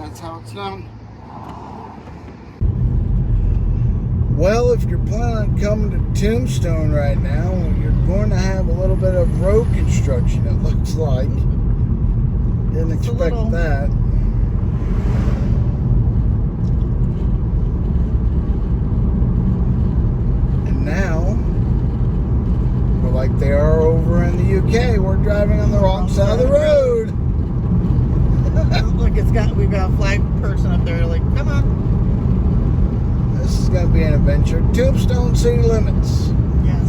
That's how it's done. Well, if you're planning on coming to Tombstone right now, you're going to have a little bit of road construction, it looks like. Didn't expect that. And now, we're like they are over in the UK. We're driving on the wrong side of the road. Look, we've got a flag person up there. Like, come on. This is going to be an adventure. Tombstone city limits. Yes.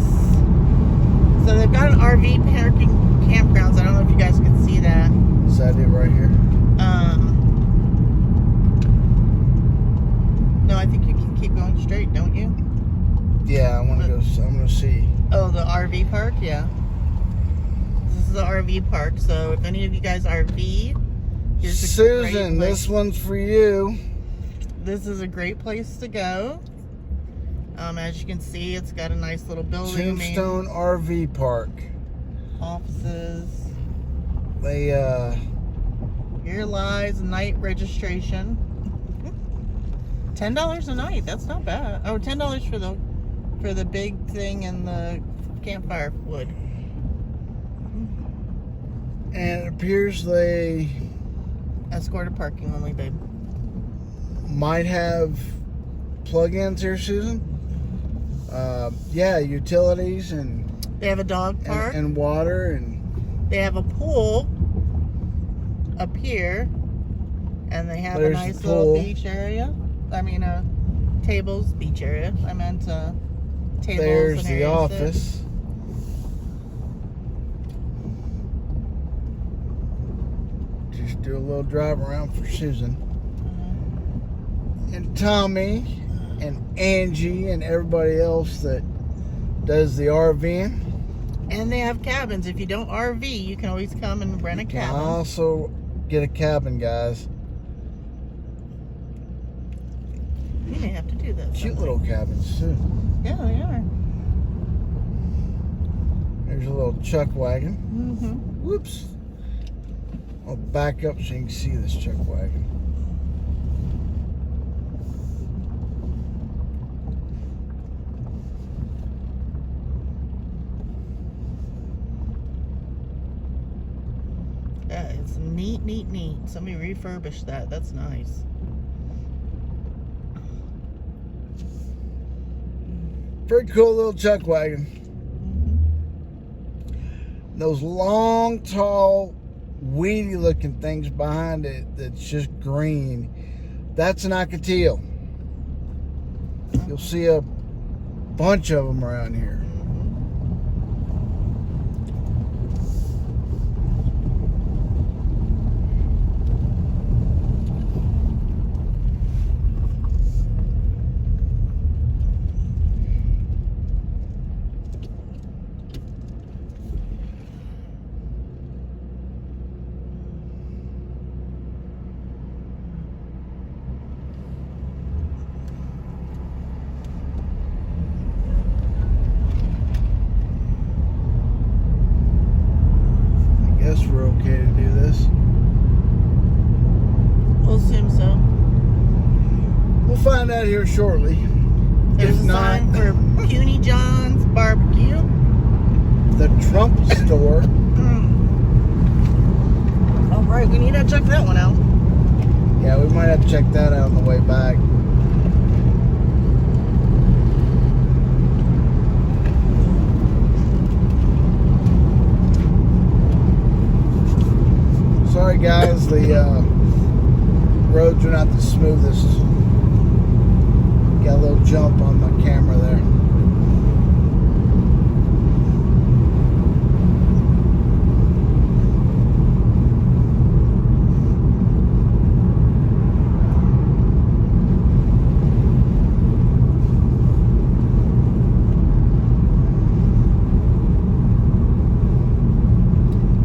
So they've got an RV parking campgrounds. I don't know if you guys can see that. Is that it right here? No, I think you can keep going straight, don't you? Yeah, I want to go. I'm going to see. Oh, the RV park? Yeah. This is the RV park. So if any of you guys RV, here's a Susan, great this one's for you. This is a great place to go. As you can see, it's got a nice little building. Tombstone RV Park. Offices. They, Here lies night registration. $10 a night. That's not bad. Oh, $10 for the big thing and the campfire wood. and it appears they Escorted parking only, babe. might have plug-ins here, Susan. Yeah, utilities and They have a dog park. and water and They have a pool up here, and they have There's a nice the little pool. beach area. I mean, tables, beach area. I meant tables. there's and the areas office. Just do a little drive around for Susan and Tommy and Angie and everybody else that does the RVing. And they have cabins. If you don't RV, you can always come and rent a I cabin. also get a cabin, guys. You may have to do that. Cute someday. little cabins too. Yeah, they are. There's a little chuck wagon. Mm-hmm. Whoops. I'll back up so you can see this chuck wagon. Yeah, it's neat, neat, neat. Somebody refurbished that. That's nice. Pretty cool little chuck wagon. Mm-hmm. Those long, tall, weedy looking things behind it that's just green. That's an ocotillo. You'll see a bunch of them around here. I guess we're okay to do this. We'll assume so. We'll find out here shortly. There's If a sign not, for Puny John's Barbecue. the Trump store. All right, we need to check that one out. Yeah, we might have to check that out on the way back. Sorry guys, the roads are not the smoothest. Got a little jump on my camera there.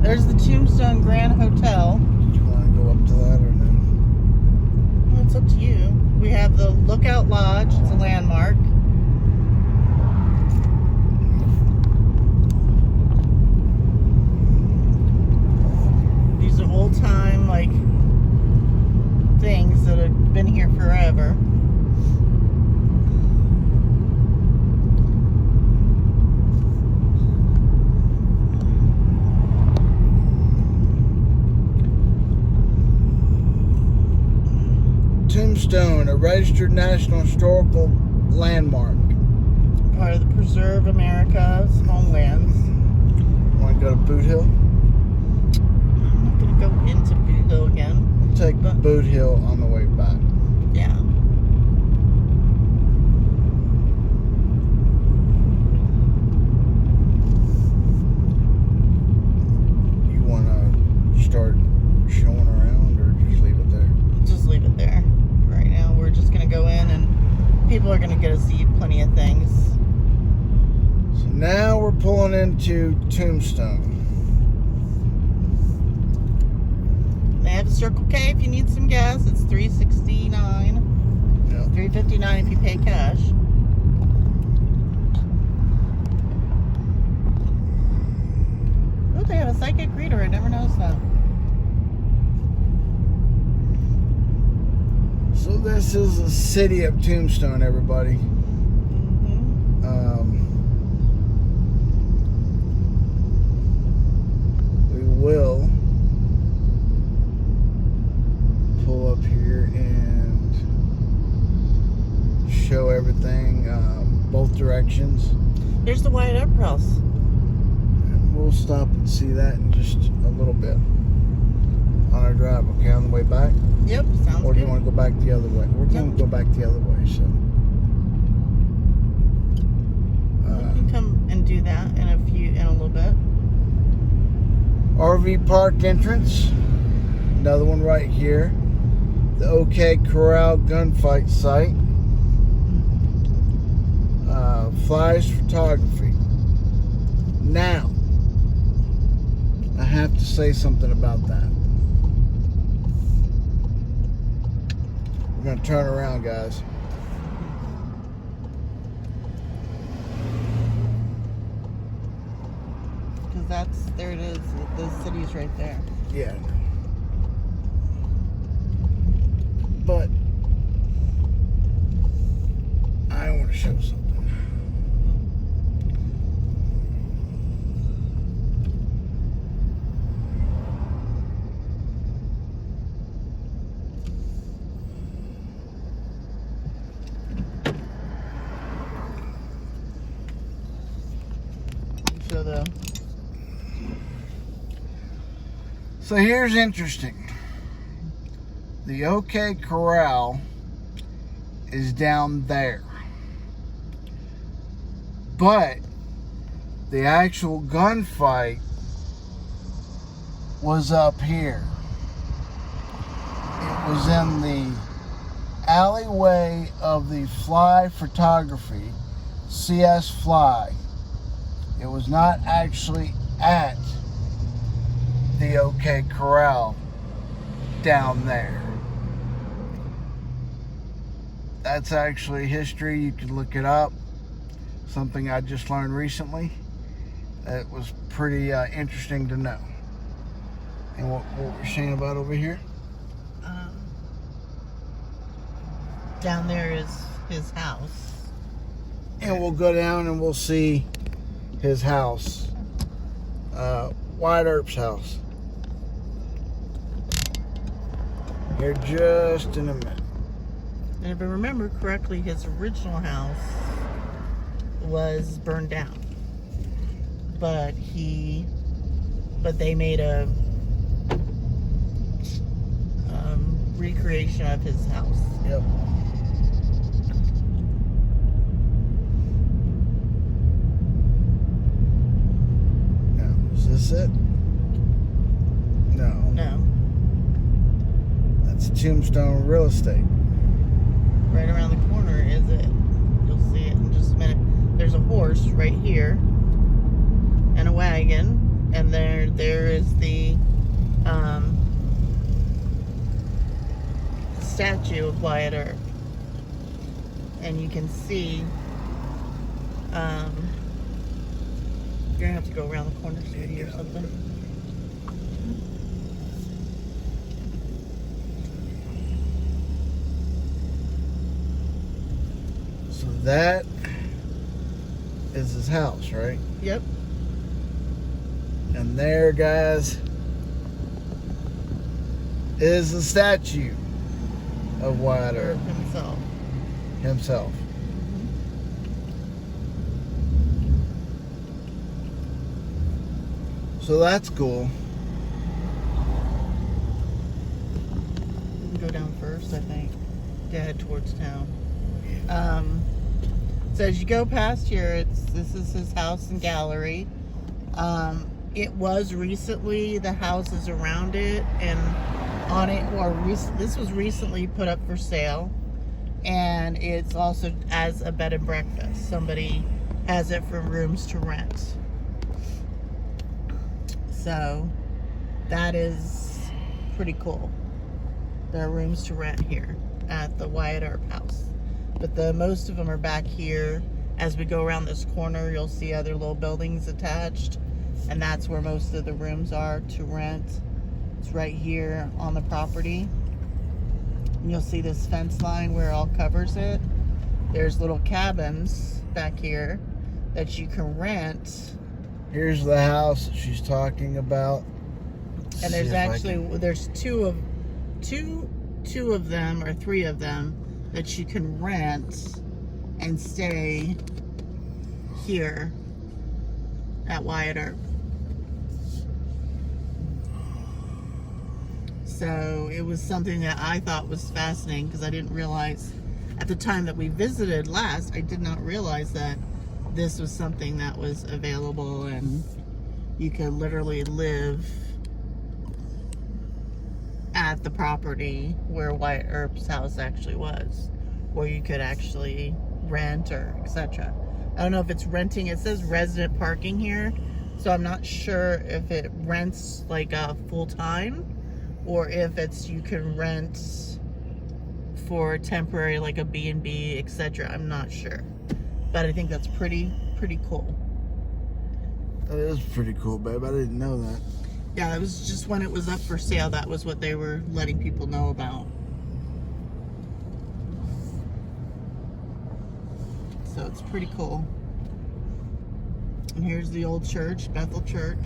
There's the Tombstone Grand Hotel. Do you want to go up to that or no? Well, it's up to you. We have the Lookout Lodge. It's a landmark. These are old time, like, things. registered National Historical Landmark. Part of the Preserve America's Homelands. Want to go to Boot Hill? I'm not going to go into Boot Hill again. We'll take Boot Hill on the way back. Yeah. You want to start showing around or just leave it there? Just leave it there. Right now, we're just going to go in and people are going to get to see plenty of things. So now we're pulling into Tombstone. They have a Circle K if you need some gas. It's $3.69. Yep. $3.59 if you pay cash. Oh, they have a psychic reader. I never noticed that. So this is the city of Tombstone, everybody. We will pull up here and show everything, both directions. There's the Wyatt Earp House. We'll stop and see that in just a little bit on our drive, okay, on the way back? Yep, sounds good. Or do you want to go back the other way? We're going to go back the other way, so. We can come and do that in a little bit. RV park entrance. Another one right here. The OK Corral gunfight site. Flies photography. Now, I have to say something about that. We're going to turn around, guys. Because there it is. The city's right there. Yeah. But I want to show something. So here's interesting. The OK Corral is down there. But the actual gunfight was up here. It was in the alleyway of the Fly Photography, CS Fly. It was not actually at the OK Corral down there. That's actually history. You can look it up. Something I just learned recently. It was pretty interesting to know. And what we're saying about over here? Down there is his house. And we'll go down and we'll see his house. Wyatt Earp's house. Here just in a minute. And if I remember correctly, his original house was burned down. But they made a recreation of his house. Yep. Now, is this it? No. No. That's Tombstone Real Estate. Right around the corner is it. You'll see it in just a minute. There's a horse right here. And a wagon. And there is the statue of Wyatt Earp. And you can see you're gonna have to go around the corner so you hear something. So that is his house, right? Yep. And there, guys, is the statue of Wyatt Earp himself. So that's cool. We can go down first, I think, to head towards town. So as you go past here, this is his house and gallery. It was recently, the houses around it and on it, this was recently put up for sale, and it's also as a bed and breakfast. Somebody has it for rooms to rent. So that is pretty cool. There are rooms to rent here at the Wyatt Earp house. But most of them are back here. As we go around this corner, you'll see other little buildings attached, and that's where most of the rooms are to rent. It's right here on the property. And you'll see this fence line where it all covers it. There's little cabins back here that you can rent. Here's the house that she's talking about. And there's there's two of them or three of them that you can rent and stay here at Wyatt Earp. So it was something that I thought was fascinating, because I didn't realize at the time that we visited last, I did not realize that this was something that was available and you could literally live at the property where Wyatt Earp's house actually was, where you could actually rent or etc. I don't know if it's renting. It says resident parking here, so I'm not sure if it rents like full time or if it's you can rent for temporary, like a B&B, etc. I'm not sure, but I think that's pretty cool. That is pretty cool, babe. I didn't know that. Yeah, it was just when it was up for sale, that was what they were letting people know about. So it's pretty cool. And here's the old church, Bethel Church.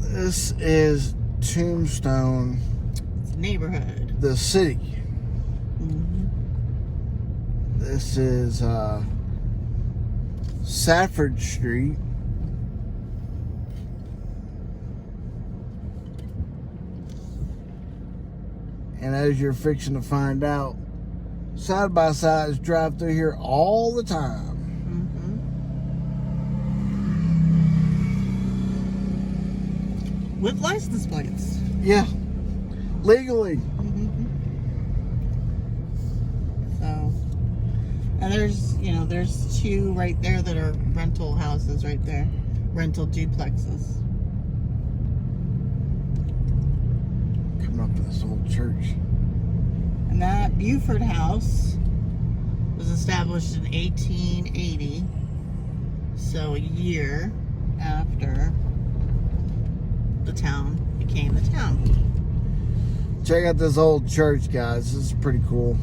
This is Tombstone. It's a neighborhood. The city. Mm-hmm. This is Safford Street. And as you're fixing to find out, side-by-sides drive through here all the time. Mm-hmm. With license plates. Yeah. Legally. Mm-hmm. So, and there's two right there that are rental houses right there. Rental duplexes. Up to this old church. And that Buford house was established in 1880, so a year after the town became the town. Check out this old church, guys. This is pretty cool.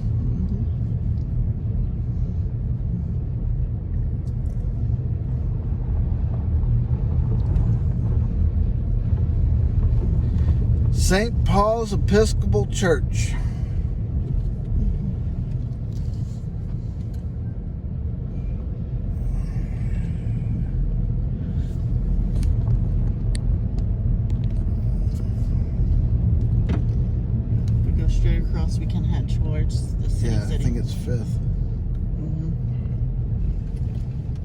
St. Paul's Episcopal Church. If we go straight across, we can head towards the city. Yeah, I think it's 5th. Mm-hmm.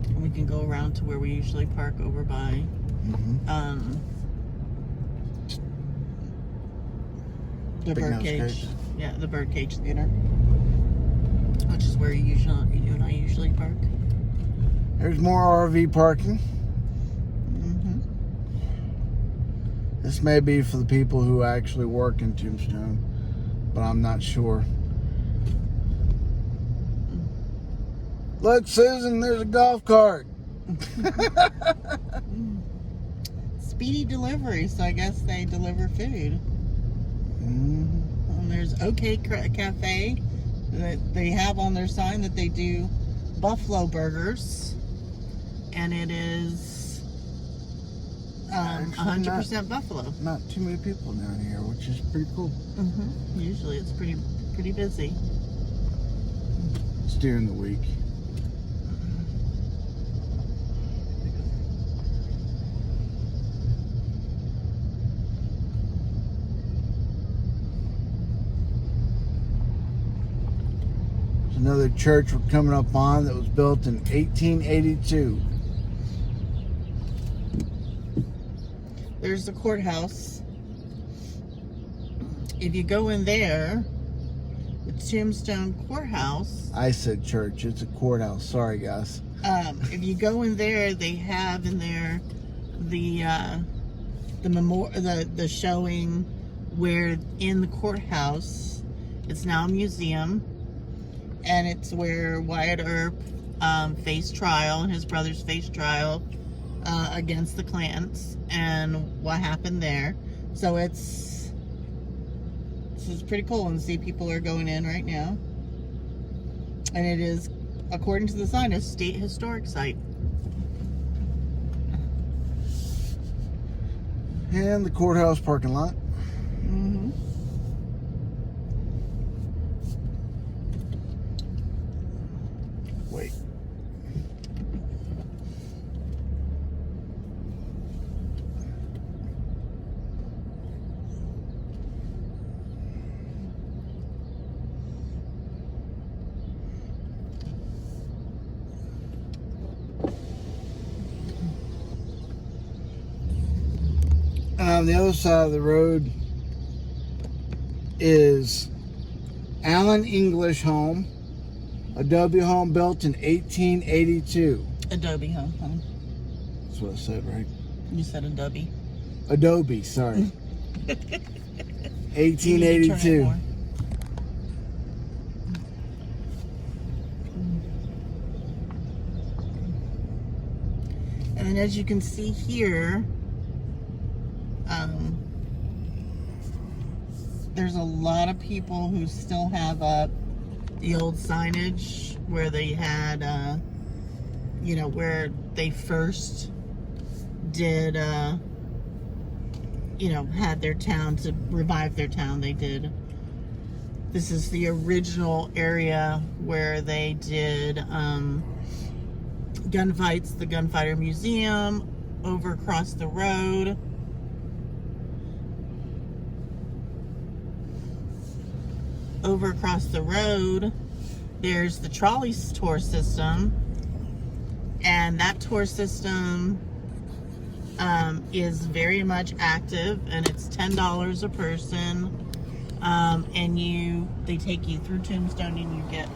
And we can go around to where we usually park over by the Birdcage. Yeah, the Birdcage Theater, which is where you and I usually park. There's more RV parking. Mm-hmm. This may be for the people who actually work in Tombstone, but I'm not sure. Look, Susan, there's a golf cart. Speedy delivery, so I guess they deliver food. And there's OK Cafe that they have on their sign that they do buffalo burgers, and it is Actually, 100% buffalo. Not too many people down here, which is pretty cool. Usually it's pretty busy. It's during the week. There's another church we're coming up on that was built in 1882. There's the courthouse. If you go in there, the Tombstone courthouse. I said church. It's a courthouse. Sorry, guys. If you go in there, they have in there the showing where in the courthouse. It's now a museum, and it's where Wyatt Earp faced trial, and his brothers faced trial against the clans, and what happened there. So this is pretty cool, and see people are going in right now, and it is, according to the sign, a state historic site. And the courthouse parking lot. Wait. On the other side of the road is Allen English home, adobe home built in 1882. Adobe home, honey. That's what I said, right? You said Adobe. Adobe, sorry. You need to turn it 1882. more. And then, as you can see here, there's a lot of people who still have up the old signage where they had, where they first did, had their town, to revive their town. They did. This is the original area where they did gunfights, the Gunfighter Museum, over across the road. Over across the road, there's the trolley tour system, and that tour system is very much active, and it's $10 a person, and they take you through Tombstone, and you get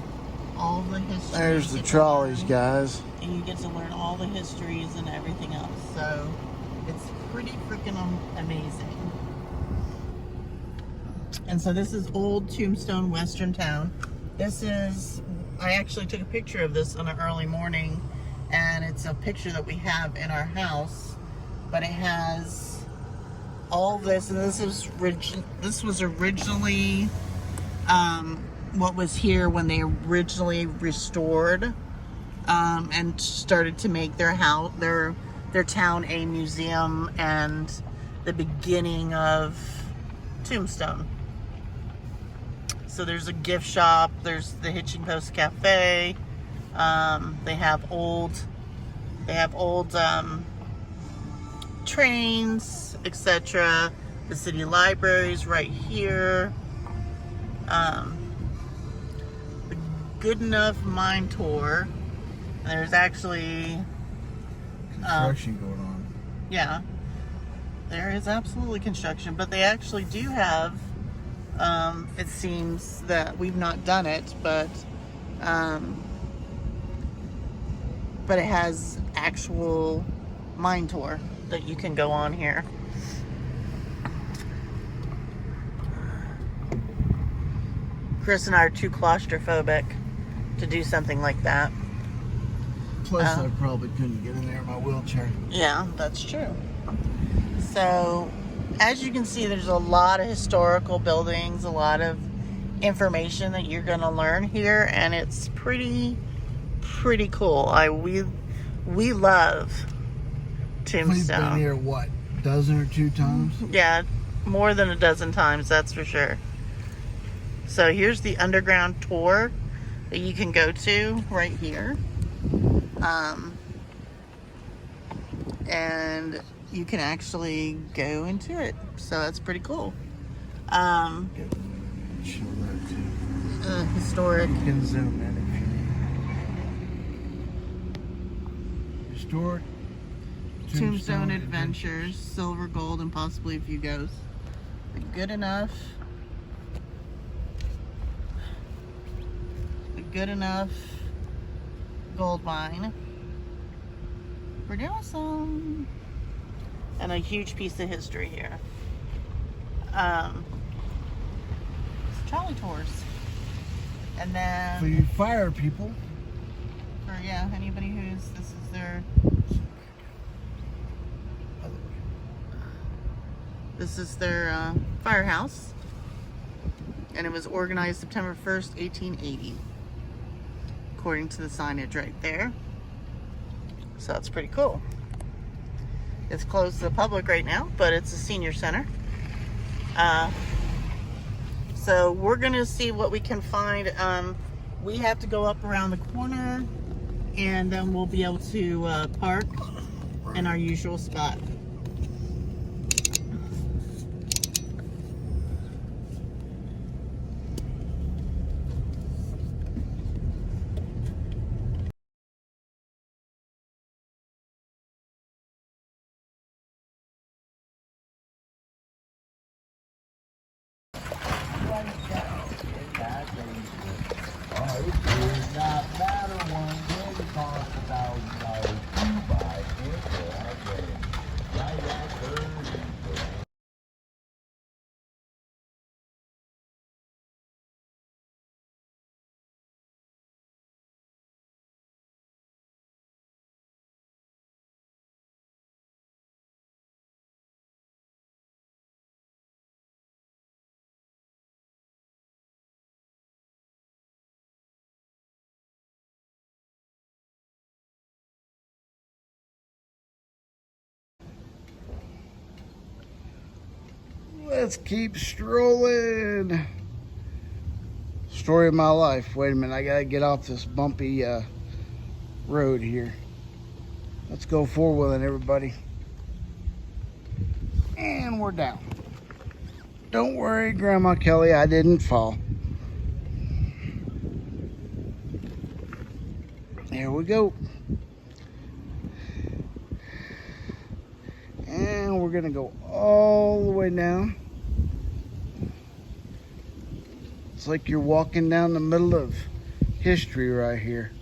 all the history. There's the trolleys, guys. And you get to learn all the histories and everything else. So it's pretty freaking amazing. And so this is old Tombstone, Western Town. I actually took a picture of this on an early morning, and it's a picture that we have in our house, but it has all this, and this was originally what was here when they originally restored and started to make their town a museum, and the beginning of Tombstone. So there's a gift shop, there's the Hitching Post Cafe, they have old trains, etc. The city library's right here. The Good Enough Mine Tour. There's actually Construction going on. Yeah, there is absolutely construction, but they actually do have, it seems that we've not done it, but it has actual mine tour that you can go on here. Chris and I are too claustrophobic to do something like that. Plus, I probably couldn't get in there in my wheelchair. Yeah, that's true. So, as you can see, there's a lot of historical buildings, a lot of information that you're going to learn here, and it's pretty cool. We love Tombstone. We've been here, what, dozen or two times. Yeah, more than a dozen times, that's for sure. So here's the underground tour that you can go to right here. And you can actually go into it. So that's pretty cool. Show that too. Historic. You can zoom in if you need. Historic Tombstone Adventures, silver, gold, and possibly a few ghosts. A good enough gold mine. We're doing some, and a huge piece of history here. Trolley tours, and then for you fire people. for anybody who's this is their firehouse, and it was organized September 1st, 1880, according to the signage right there. So that's pretty cool. It's closed to the public right now, but it's a senior center. So we're gonna see what we can find. We have to go up around the corner, and then we'll be able to park in our usual spot. Let's keep strolling. Story of my life. Wait a minute, I gotta get off this bumpy road here. Let's go four-wheeling, everybody. And we're down. Don't worry, Grandma Kelly, I didn't fall. There we go. And we're gonna go all the way down. It's like you're walking down the middle of history right here.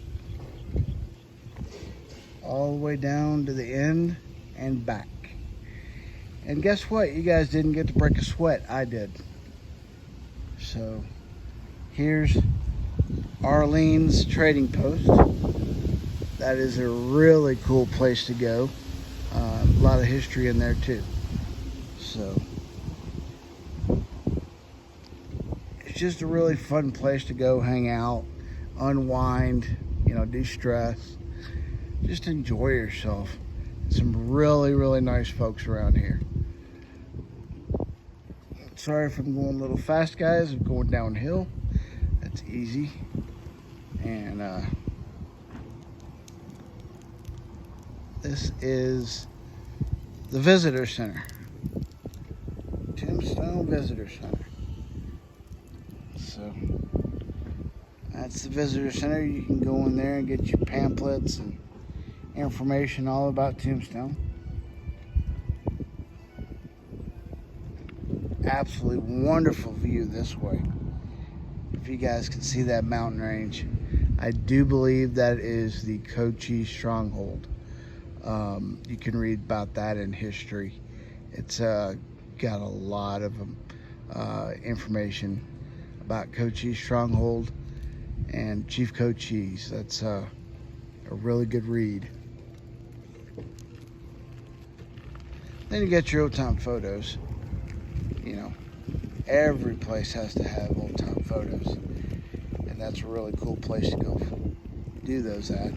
All the way down to the end and back. And guess what? You guys didn't get to break a sweat. I did. So here's Arlene's Trading Post. That is a really cool place to go. A lot of history in there too. So it's just a really fun place to go hang out, unwind, de-stress, just enjoy yourself. Some really, really nice folks around here. Sorry if I'm going a little fast, guys. I'm going downhill. That's easy. And this is the Visitor Center. Tombstone Visitor Center. So that's the Visitor Center. You can go in there and get your pamphlets and information all about Tombstone. Absolutely wonderful view this way. If you guys can see that mountain range, I do believe that is the Cochise Stronghold. You can read about that in history. It's got a lot of information about Cochise Stronghold and Chief Cochise. That's a really good read. Then you get your old-time photos. Every place has to have old-time photos, and that's a really cool place to go do those at.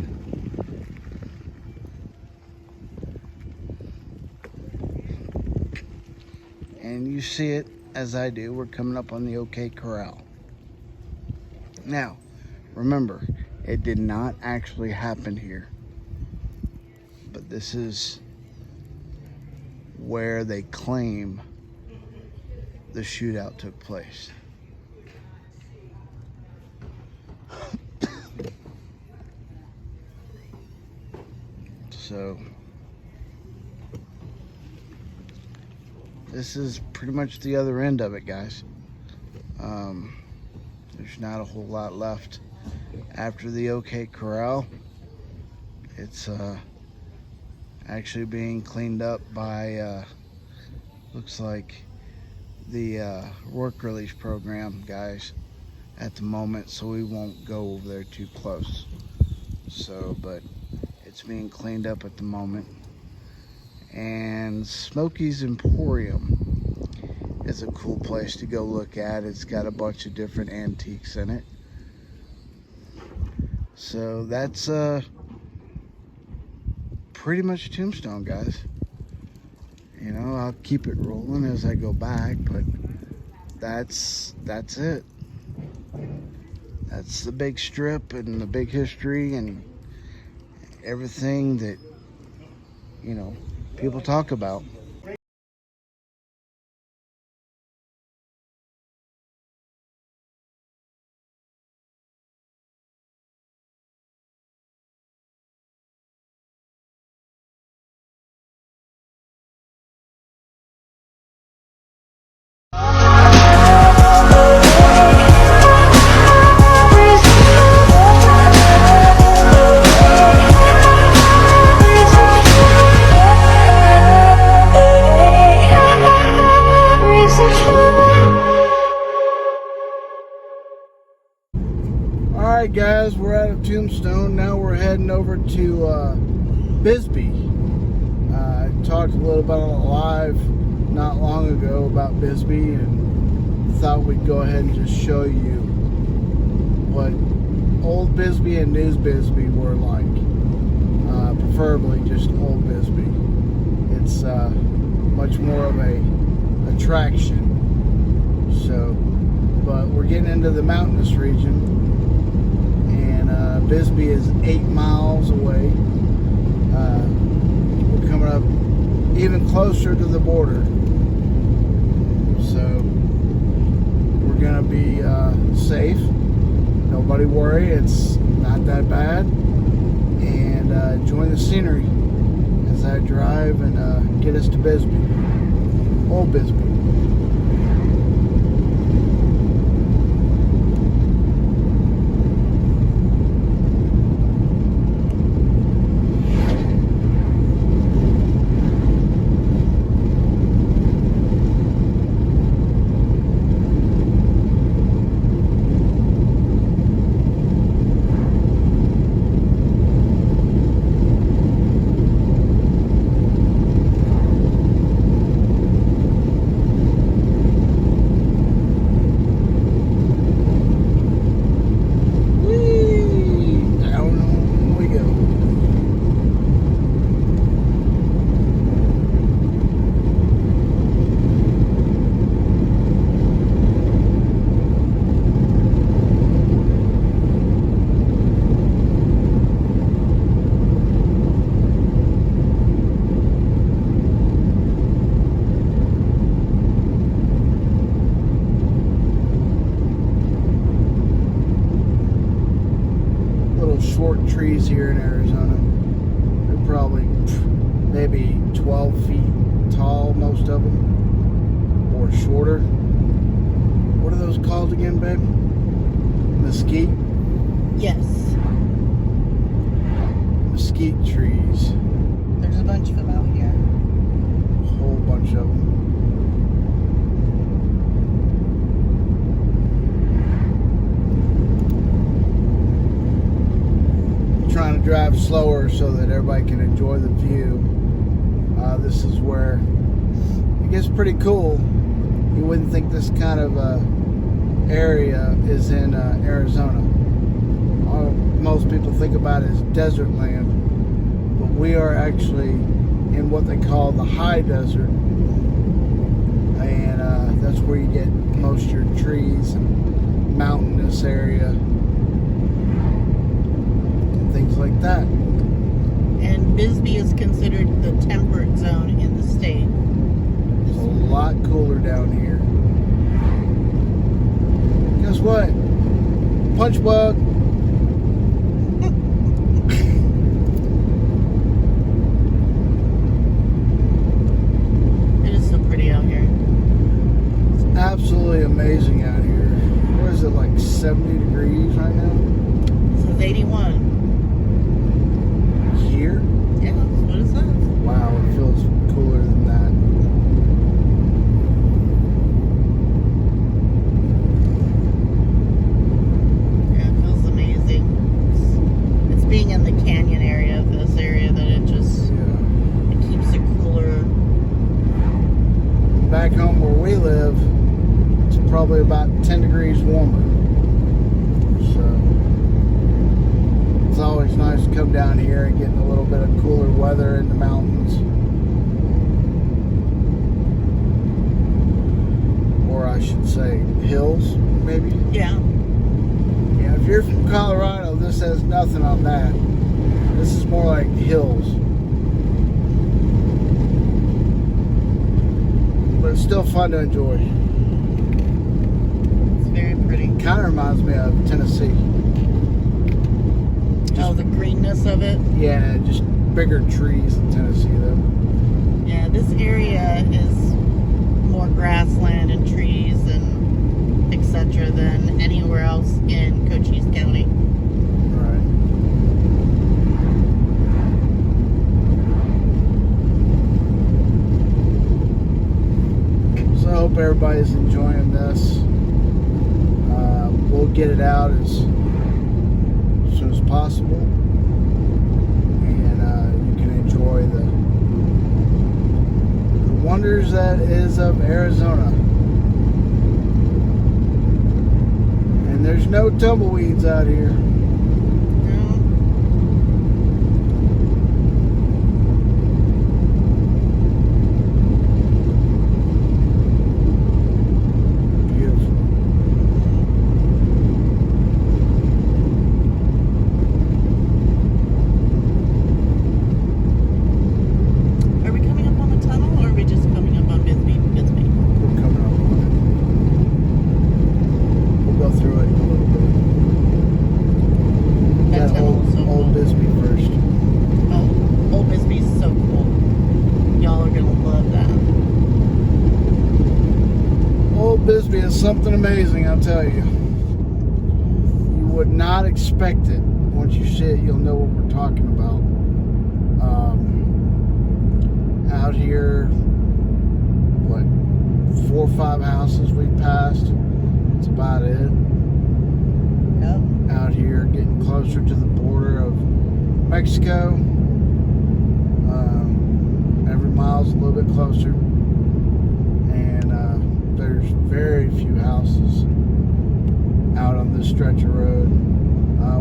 And you see it as I do. We're coming up on the OK Corral. Now, remember, it did not actually happen here. But this is where they claim the shootout took place. So this is pretty much the other end of it, guys. There's not a whole lot left after the OK Corral. It's actually being cleaned up by looks like the work release program guys at the moment, so we won't go over there too close. So, but it's being cleaned up at the moment. And Smokey's Emporium is a cool place to go look at. It's got a bunch of different antiques in it. So that's pretty much Tombstone, guys. You know, I'll keep it rolling as I go back, but that's it. That's the big strip and the big history and everything that, you know, people talk about. Alright guys, we're out of Tombstone. Now we're heading over to Bisbee. I talked a little about on live not long ago about Bisbee and thought we'd go ahead and just show you what old Bisbee and new Bisbee were like. Preferably just old Bisbee. It's much more of a attraction. So, but we're getting into the mountainous region. Bisbee is 8 miles away. We're coming up even closer to the border. So we're gonna be safe. Nobody worry, it's not that bad. And enjoy the scenery as I drive and get us to Bisbee. Old Bisbee. Short trees here in Arizona. They're probably maybe 12 feet tall, most of them, or shorter. What are those called again, babe? Mesquite? Yes. Mesquite trees. There's a bunch of them out here. A whole bunch of them. Trying to drive slower so that everybody can enjoy the view. This is where it gets pretty cool. You wouldn't think this kind of area is in Arizona. Most people think about it as desert land, but we are actually in what they call the high desert. and that's where you get most of your trees and mountainous area and things like that. And Bisbee is considered the temperate zone in the state. It's a lot cooler down here. Guess what? Punch bug. It is so pretty out here. It's absolutely amazing out here. What is it, like 70 degrees right now? It says 81. Here? Yeah, that's what it says. Wow, it feels cooler than that. Yeah, it feels amazing. It's being in the canyon area of this area that it just Yeah. it keeps it cooler. Back home where we live, it's probably about 10 degrees warmer. So it's always nice to come down here and get a little bit of cooler weather in the mountains. Or I should say hills, maybe. Yeah. Yeah, if you're from Colorado, this has nothing on that. This is more like hills. But it's still fun to enjoy. It's very pretty. Kind of reminds me of Tennessee. Oh, the greenness of it. Yeah, just bigger trees in Tennessee, though. Yeah, this area is more grassland and trees and etc. than anywhere else in Cochise County. Right. So I hope everybody's enjoying this. We'll get it out as soon as possible, and you can enjoy the wonders that is of Arizona. And there's no tumbleweeds out here. Bisbee first. Oh, Old Bisbee's so cool. Y'all are gonna love that. Old Bisbee is something amazing, I'll tell you. You would not expect it. Once you see it, you'll know what we're talking about. Out here, what, 4 or 5 houses we passed. That's about it. Yep. Out here, getting closer to the border of Mexico. Every mile's a little bit closer, and there's very few houses out on this stretch of road.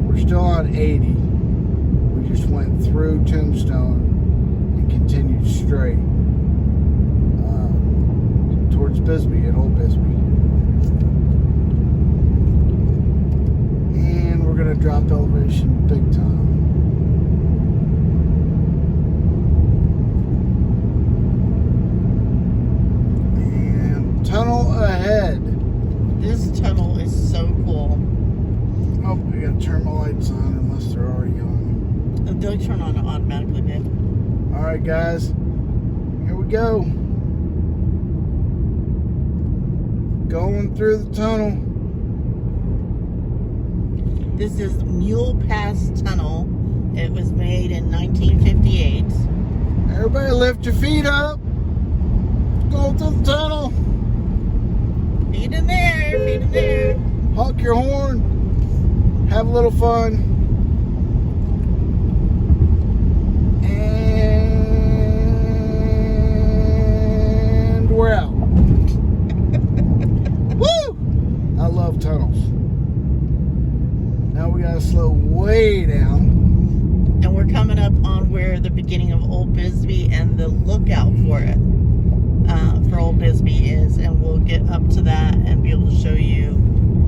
We're still on 80. We just went through Tombstone and continued straight towards Bisbee at Old Bisbee. And we're going to drop elevation big time. And tunnel ahead. This tunnel is so cool. Oh, I got to turn my lights on unless they're already on. They'll turn on automatically, babe. All right, guys. Here we go. Going through the tunnel. This is Mule Pass Tunnel. It was made in 1958. Everybody lift your feet up. Go through the tunnel. Feet in there, feet in there. Honk your horn. Have a little fun. And we're out. Woo! I love tunnels. Now we gotta slow way down. And we're coming up on where the beginning of Old Bisbee and the lookout for it. for Old Bisbee is, and we'll get up to that and be able to show you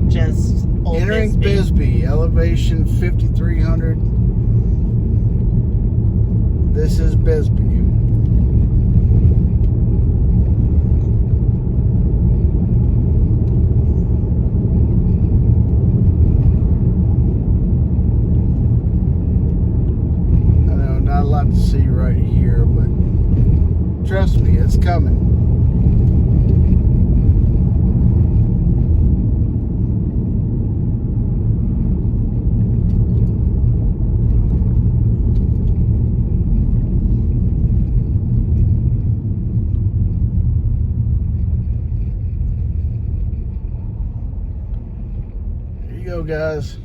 just Old Entering Bisbee. Bisbee, elevation 5,300. This is Bisbee. I know, not a lot to see right here, but trust me, it's coming. Go, guys.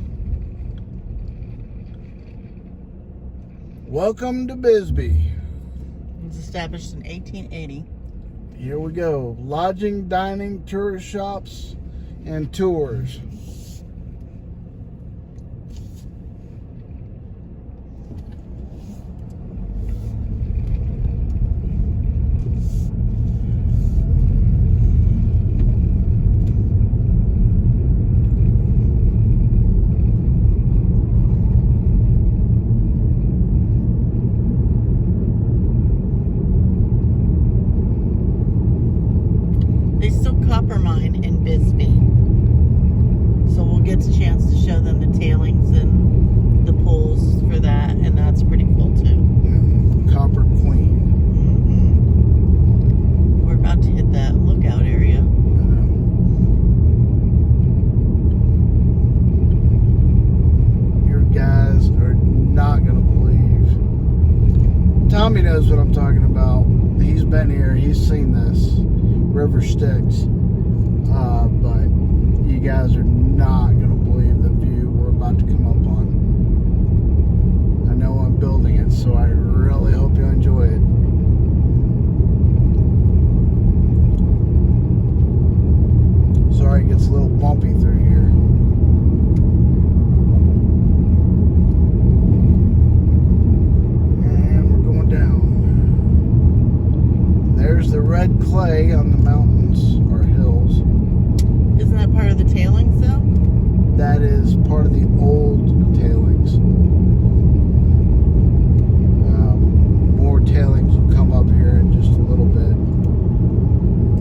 Welcome to Bisbee. It was established in 1880. Here we go. Lodging, dining, tourist shops, and tours. They still copper mine in Bisbee, so we'll get a chance to show them the tailings and the pools for that, and that's pretty cool too. Copper Queen. We're about to hit that lookout area. Your guys are not going to believe. Tommy knows what I'm talking about. He's been here. He's seen this. River Styx. But you guys are not going to believe the view we're about to come up on. I know I'm building it, so I really hope you enjoy it. Sorry, it gets a little bumpy through here. And we're going down. There's the red clay on the mountains or hills. Isn't that part of the tailings though? That is part of the old tailings. More tailings will come up here in just a little bit.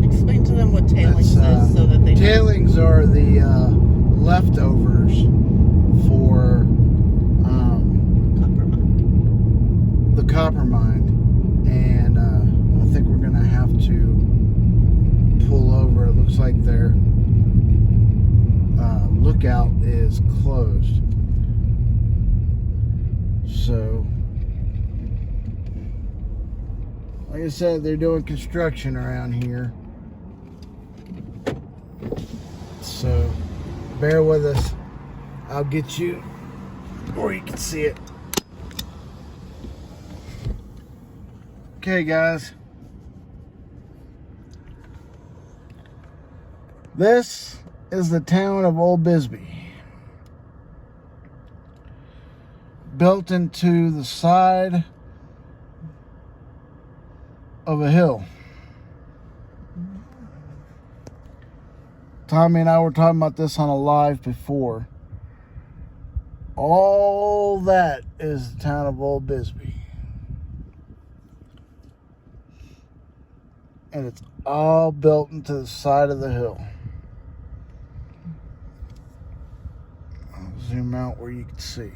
Explain to them what tailings is so that they know. Tailings are the leftovers for Copper mine. the copper mine. And I think we're going to have to pull over. It looks like their lookout is closed. So, like I said, they're doing construction around here. So, bear with us. I'll get you where you can see it. Okay, guys. This is the town of Old Bisbee. Built into the side of a hill. Tommy and I were talking about this on a live before. All that is the town of Old Bisbee. And it's all built into the side of the hill. I'll zoom out where you can see.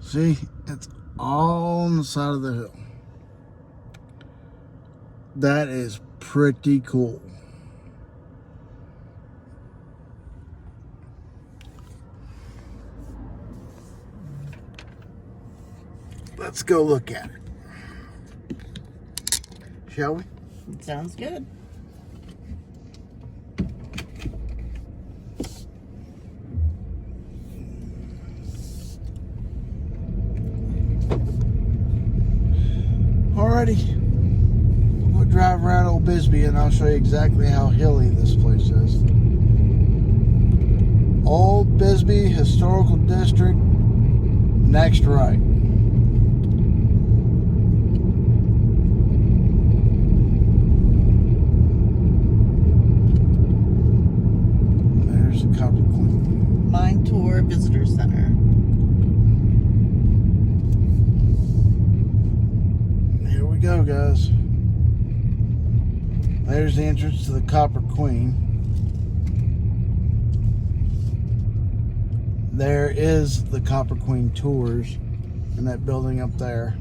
See? It's all on the side of the hill. That is pretty cool. Let's go look at it. Shall we? It sounds good. Alrighty. We'll drive around Old Bisbee and I'll show you exactly how hilly this place is. Old Bisbee Historical District, next right. go, guys. There's the entrance to the Copper Queen. There is the Copper Queen Tours in that building up there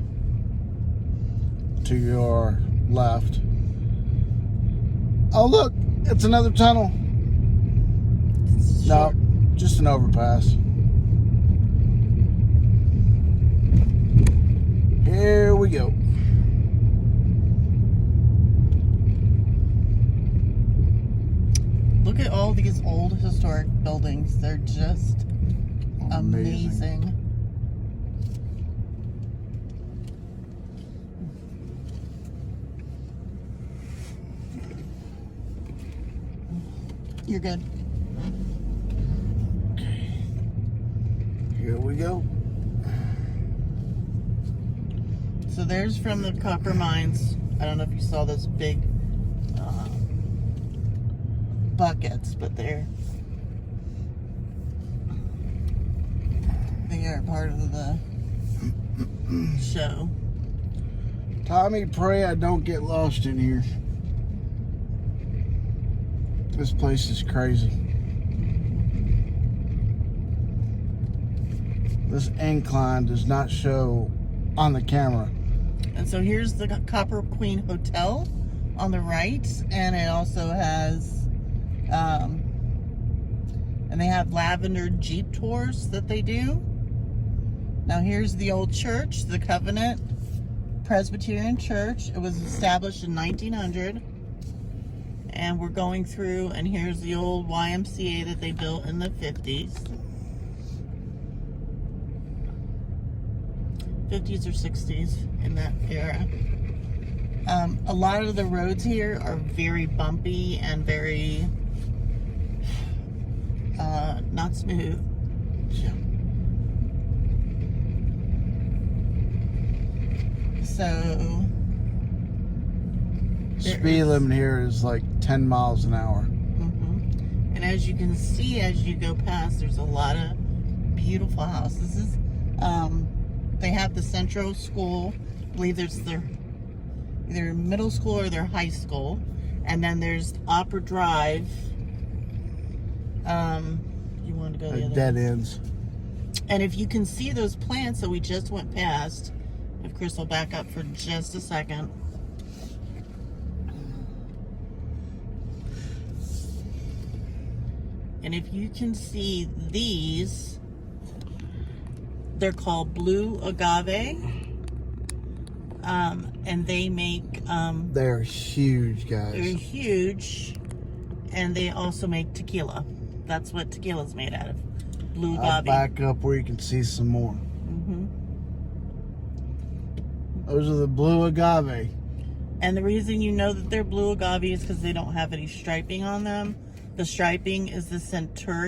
to your left. Oh, look, it's another tunnel. No, just an overpass. Here we go. Look at all these old historic buildings. They're just amazing. You're good. Here we go. So there's from the copper mines. I don't know if you saw those big buckets, but they are part of the show. Tommy, pray I don't get lost in here. This place is crazy. This incline does not show on the camera. And so here's the Copper Queen Hotel on the right, and it also has and they have lavender Jeep tours that they do. Now here's the old church, the Covenant Presbyterian Church. It was established in 1900. And we're going through, and here's the old YMCA that they built in the 50s. 50s or 60s, in that era. A lot of the roads here are very bumpy and very not smooth. Yeah. So Speed limit here is like 10 miles an hour. Mm-hmm. And as you can see, as you go past, there's a lot of beautiful houses. This is, they have the Central School. I believe there's their either middle school or their high school. And then there's Opera Drive. You want to go the other Dead way? ends. And if you can see those plants that we just went past, if Chris will back up for just a second. And if you can see these, they're called blue agave. And they make... they're huge, guys. They're huge. And they also make tequila. That's what tequila's made out of. Blue agave. I'll back up where you can see some more. Mm-hmm. Those are the blue agave. And the reason you know that they're blue agave is because they don't have any striping on them. The striping is the century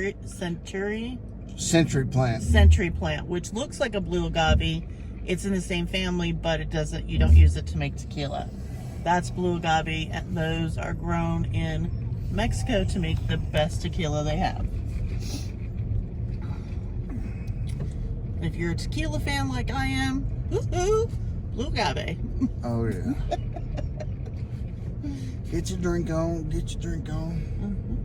plant, which looks like a blue agave. It's in the same family, but it doesn't. You don't use it to make tequila. That's blue agave, and those are grown in Mexico to make the best tequila they have. And if you're a tequila fan like I am, woohoo, blue agave. Oh yeah. Get your drink on. Get your drink on. Mm-hmm.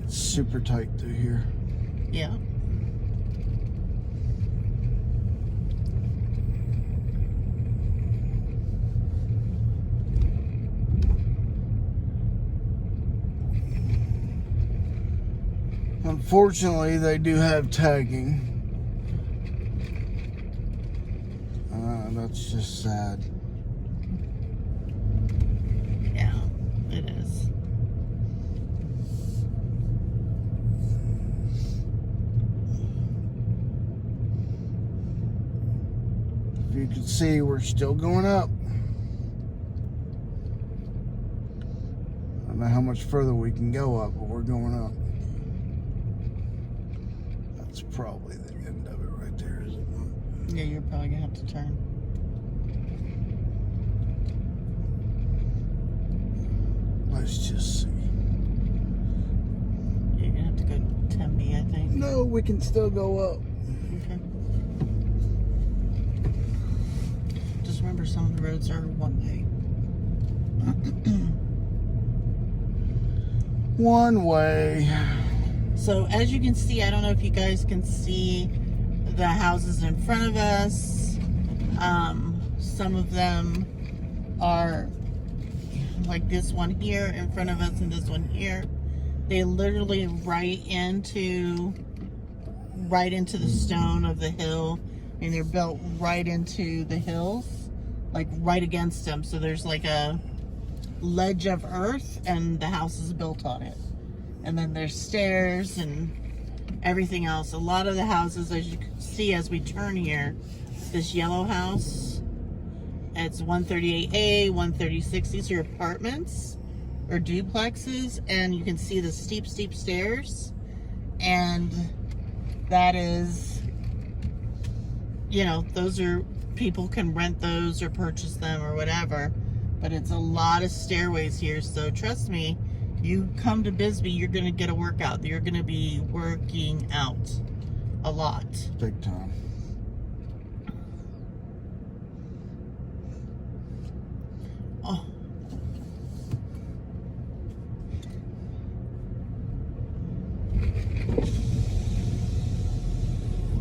It's super tight through here. Yeah. Unfortunately, they do have tagging. That's just sad. Yeah, it is. If you can see, we're still going up. I don't know how much further we can go up, but we're going up. That's probably the end of it right there, is it not? Yeah, you're probably gonna have to turn. Let's just see. You're gonna have to go to Tempe, I think. No, we can still go up. Okay. Just Just remember, some of the roads are one way. One way. So as you can see, I don't know if you guys can see the houses in front of us. Some of them are like this one here in front of us and this one here. They literally right into the stone of the hill, and they're built right into the hills, like right against them. So there's like a ledge of earth and the house is built on it. And then there's stairs and everything else. A lot of the houses, as you can see as we turn here, this yellow house, it's 138A, 136. These are apartments or duplexes, and you can see the steep stairs. And that is, you know, those are, people can rent those or purchase them or whatever. But it's a lot of stairways here, so trust me, you come to Bisbee, you're going to get a workout. You're going to be working out a lot. Big time. Oh.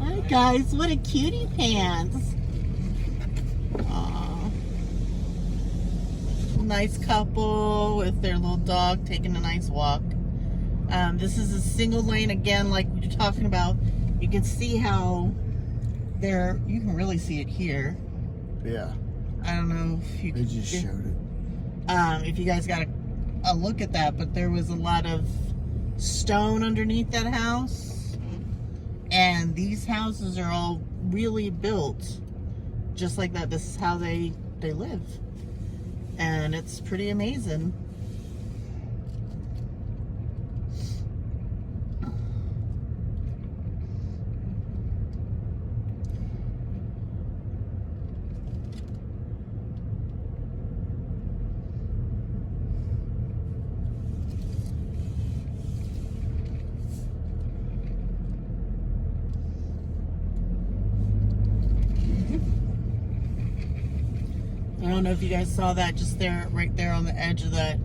Hi guys, what a cutie pants. Aww. Nice couple with their little dog taking a nice walk. This is a single lane again, like we were talking about. You can see how there, you can really see it here. Yeah. I don't know if you They just showed it. if you guys got a look at that, but there was a lot of stone underneath that house, and these houses are all really built just like that. This is how they live, and it's pretty amazing. I don't know if you guys saw that just there, right there on the edge of that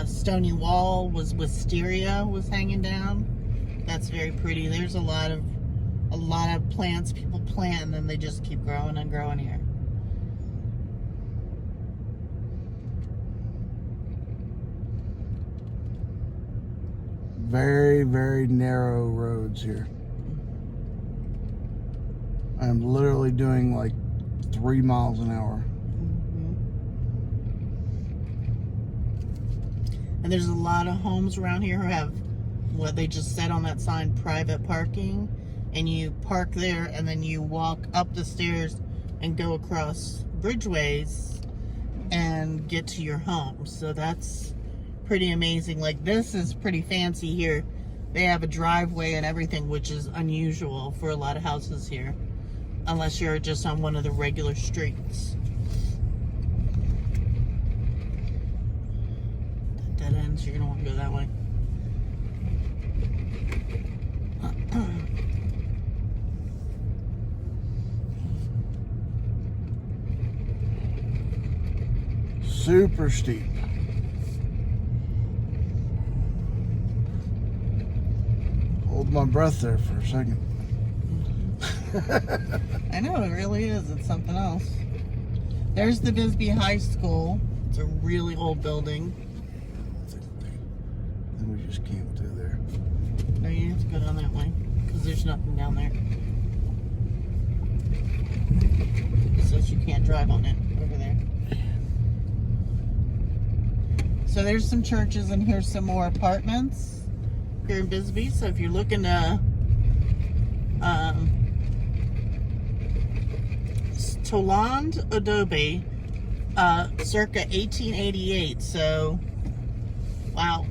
stony wall was wisteria was hanging down. That's very pretty. There's a lot of plants people plant, and then they just keep growing and growing here. Very, very narrow roads here. I'm literally doing like 3 miles an hour. And there's a lot of homes around here who have what they just said on that sign, private parking. And you park there, and then you walk up the stairs and go across bridgeways and get to your home. So that's pretty amazing. Like, this is pretty fancy here. They have a driveway and everything, which is unusual for a lot of houses here, unless you're just on one of the regular streets. Dead ends, you're gonna want to go that way. Super steep. Hold my breath there for a second. I know, it really is. It's something else. There's the Bisbee High School. It's a really old building. Then we just came through there. No, you have to go down that way, because there's nothing down there. It says you can't drive on it over there. So there's some churches, and here's some more apartments here in Bisbee. So if you're looking to Toland Adobe, circa 1888. So, wow.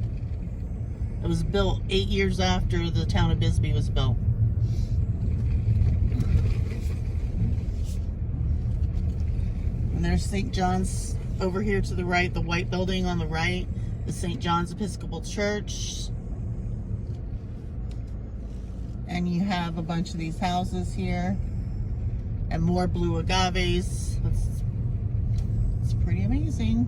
It was built 8 years after the town of Bisbee was built. And there's St. John's over here to the right, the white building on the right, the St. John's Episcopal Church. And you have a bunch of these houses here, and more blue agaves. It's pretty amazing.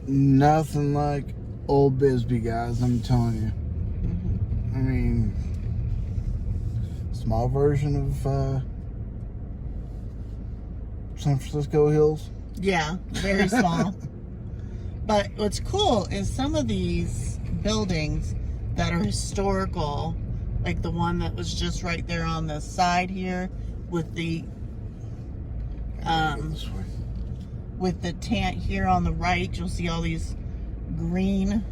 Nothing like old Bisbee, guys, I'm telling you. I mean, small version of San Francisco Hills. Yeah, very small. But what's cool is some of these buildings that are historical, like the one that was just right there on the side here with the tent here on the right, you'll see all these green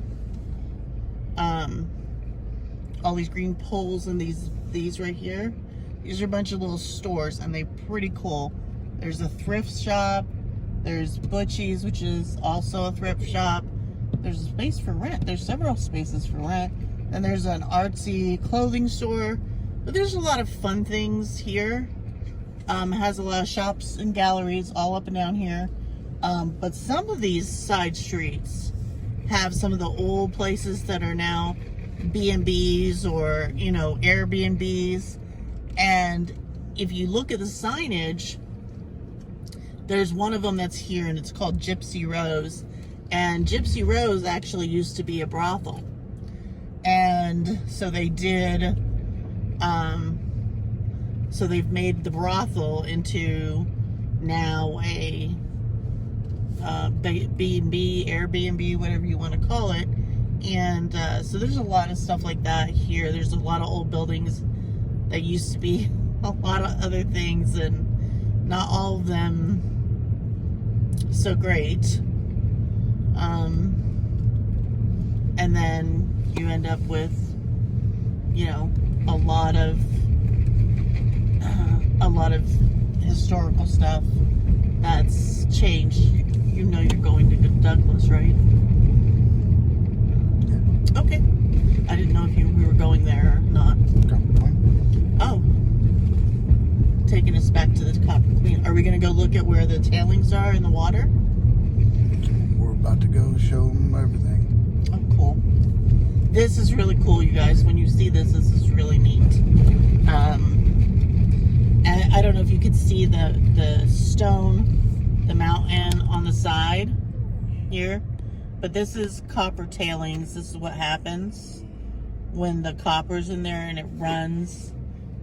poles and these right here. These are a bunch of little stores and they're pretty cool. There's a thrift shop. There's Butchie's, which is also a thrift shop. There's a space for rent. There's several spaces for rent. And there's an artsy clothing store. But there's a lot of fun things here. It has a lot of shops and galleries all up and down here. But some of these side streets have some of the old places that are now B&Bs or, you know, Airbnbs. And if you look at the signage, there's one of them that's here and it's called Gypsy Rose. And Gypsy Rose actually used to be a brothel. And so they did, so they've made the brothel into now a B&B, Airbnb, whatever you want to call it. And so there's a lot of stuff like that here. There's a lot of old buildings that used to be a lot of other things, and not all of them so great. And then you end up with, you know, a lot of historical stuff that's changed. You know you're going to Douglas, right? Yeah. Okay. I didn't know if we were going there or not. Oh. Taking us back to the Copper Queen. Are we going to go look at where the tailings are in the water? We're about to go show them everything. Oh, cool. This is really cool, you guys. When you see this is really neat. And I don't know if you could see the stone, the mountain on the side here, but this is copper tailings. This is what happens when the copper's in there and it runs,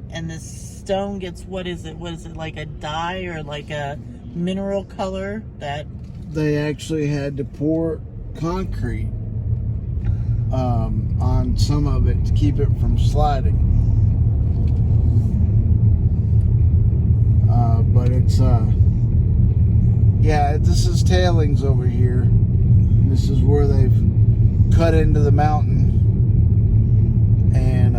and this stone gets, what is it, like a dye or like a mineral color that they actually had to pour concrete on some of it to keep it from sliding. But it's yeah, this is tailings over here. This is where they've cut into the mountain, and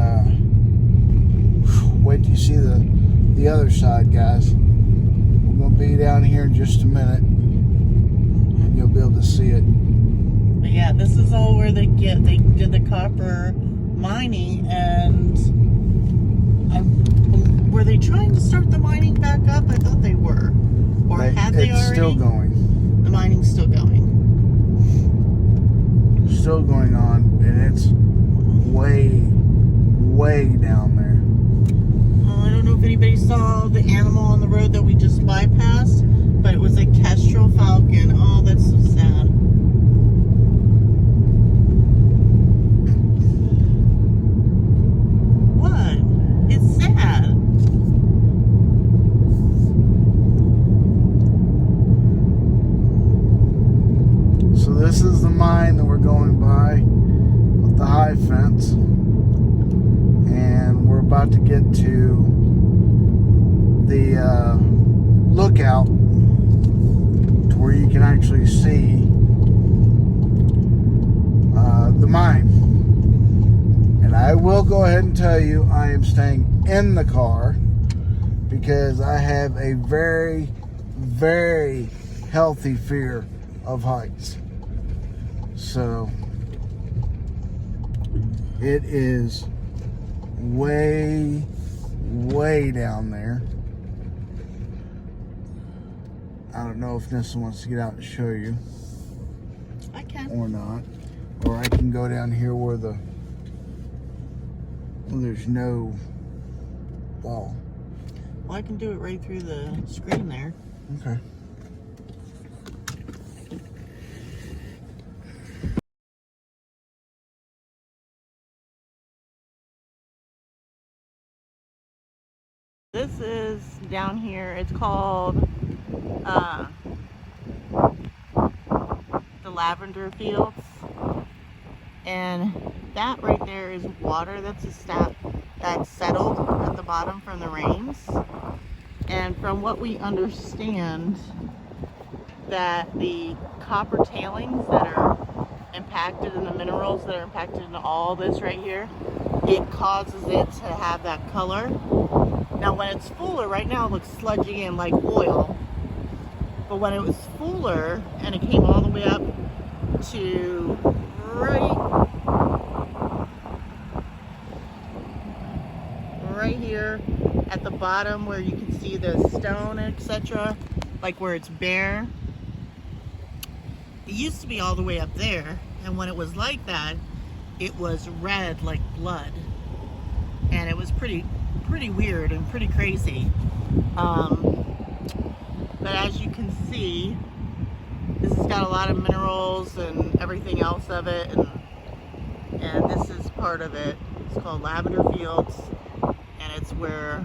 wait till you see the other side, guys. We're gonna be down here in just a minute, and you'll be able to see it. But yeah, this is all where they did the copper mining, and were they trying to start the mining back up? I thought they were. Or had they already? It's still going. The mining's still going. Still going on, and it's way down there. I don't know if anybody saw the animal on the road that we just bypassed, but it was a kestrel falcon. Oh, that's so sad. What? It's sad. So this is the mine that we're going by with the high fence, and we're about to get to the lookout to where you can actually see the mine. And I will go ahead and tell you, I am staying in the car because I have a very, very healthy fear of heights. So it is way down there. I don't know if Nessa wants to get out and show you. I can. Or not. Or I can go down here where the Well, there's no wall. Well, I can do it right through the screen there. Okay. This is down here. It's called the lavender fields, and that right there is water that's that's settled at the bottom from the rains. And from what we understand, that the copper tailings that are impacted in the minerals that are impacted in all this right here, it causes it to have that color. Now when it's fuller, right now it looks sludgy and like oil, but when it was fuller and it came all the way up to right here at the bottom where you can see the stone, etc., like where it's bare, it used to be all the way up there, and when it was like that, it was red like blood, and it was pretty weird and pretty crazy. But as you can see, this has got a lot of minerals and everything else of it, and this is part of it. It's called Lavender Fields, and it's where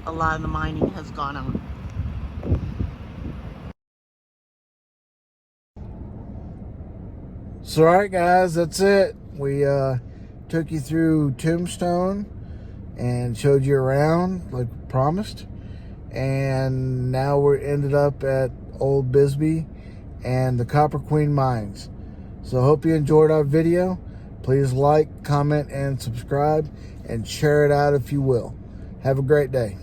a lot of the mining has gone on. So, alright guys, that's it. We took you through Tombstone and showed you around like promised. And now we're ended up at Old Bisbee and the Copper Queen Mines. So hope you enjoyed our video. Please like, comment, and subscribe, and share it out if you will. Have a great day.